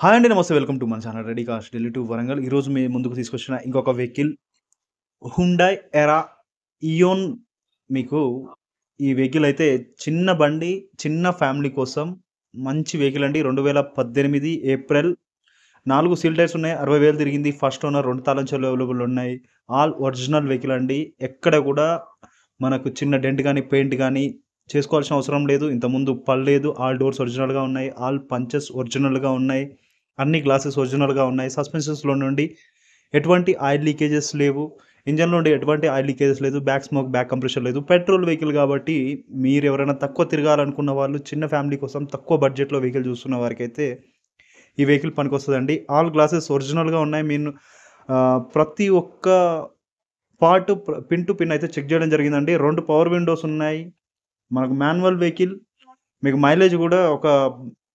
Hi అండి. నమస్తే. Welcome to మన channel ready cars Delhi to Warangal. ఈరోజు మీ ముందుకు తీసుకొచ్చిన ఇంకొక వెహికల్ హుండాయ్ ఎరా ఇయోన్. మీకు ఈ వెహికల్ అయితే చిన్న బండి, చిన్న ఫ్యామిలీ కోసం మంచి వెహికల్ అండి. 2018 ఏప్రిల్ 4 సీల్ టైర్స్ ఉన్నాయి. 60,000 తిరిగింది. ఫస్ట్ ఓనర్, 2 తాళం చెవులు అవైలబుల్ ఉన్నాయి. ఆల్ ఒరిజినల్ వెహికల్ అండి. ఎక్కడ కూడా మనకు చిన్న డెంట్ కానీ పెయింట్ కానీ చేసుకోవాల్సిన అవసరం లేదు. ఇంతకుముందు పడలేదు. ఆల్ డోర్స్ ఒరిజినల్గా ఉన్నాయి. ఆల్ పంచెస్ ఒరిజినల్గా ఉన్నాయి. అన్ని గ్లాసెస్ ఒరిజినల్గా ఉన్నాయి. సస్పెన్షన్స్లో నుండి ఎటువంటి ఆయిల్ లీకేజెస్ లేవు. ఇంజన్ నుండి ఎటువంటి ఆయిల్ లీకేజెస్ లేదు. బ్యాక్ స్మోక్, బ్యాక్ కంప్రెషన్ లేదు. పెట్రోల్ వెహికల్ కాబట్టి మీరు ఎవరైనా తక్కువ తిరగాలనుకున్న వాళ్ళు, చిన్న ఫ్యామిలీ కోసం తక్కువ బడ్జెట్లో వెహికల్ చూస్తున్న వారికైతే ఈ వెహికల్ పనికొస్తుందండి. ఆల్ గ్లాసెస్ ఒరిజినల్గా ఉన్నాయి. మీరు ప్రతి ఒక్క పార్ట్ పిన్ టు పిన్ అయితే చెక్ చేయడం జరిగిందండి. 2 పవర్ విండోస్ ఉన్నాయి. మనకు మాన్యువల్ వెహికల్. మీకు మైలేజ్ కూడా ఒక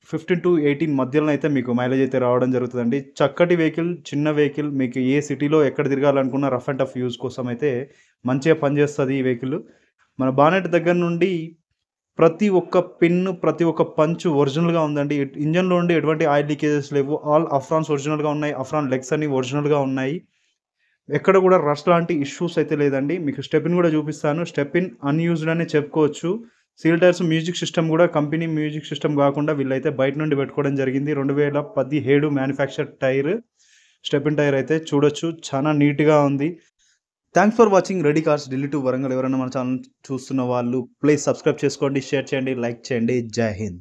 15-18 మధ్యలో అయితే మీకు మైలేజ్ అయితే రావడం జరుగుతుందండి. చక్కటి వెహికల్, చిన్న వెహికల్. మీకు ఏ సిటీలో ఎక్కడ తిరగాలనుకున్న రఫ్ అండ్ టఫ్ యూజ్ కోసం అయితే మంచిగా పనిచేస్తుంది ఈ వెహికల్. మన బానెట్ దగ్గర నుండి ప్రతి ఒక్క పిన్, ప్రతి ఒక్క పంచ్ ఒరిజినల్గా ఉందండి. ఇంజన్లో నుండి ఎటువంటి ఆయిల్ లీకేజెస్ లేవు. ఆల్ అఫ్రాన్స్ ఒరిజినల్గా ఉన్నాయి. అఫ్రాన్ లెగ్స్ అన్ని ఒరిజినల్గా ఉన్నాయి. ఎక్కడ కూడా రస్ట్ లాంటి ఇష్యూస్ అయితే లేదండి. మీకు స్టెపిన్ కూడా చూపిస్తాను. స్టెపిన్ అన్యూజ్డ్ అనే చెప్పుకోవచ్చు. సీల్ టైర్స్ మ్యూజిక్ సిస్టమ్ కూడా కంపెనీ మ్యూజిక్ సిస్టమ్ కాకుండా వీళ్ళైతే బయట నుండి పెట్టుకోవడం జరిగింది. 2017 మ్యానుఫ్యాక్చర్ టైర్, స్టెపిన్ టైర్ అయితే చూడొచ్చు. చాలా నీట్గా ఉంది. Thanks for watching ready cars Delhi to Warangal. ఎవరైనా మన ఛానల్ చూస్తున్న వాళ్ళు ప్లీజ్ సబ్స్క్రైబ్ చేసుకోండి, షేర్ చేయండి, లైక్ చేయండి. జై హింద్.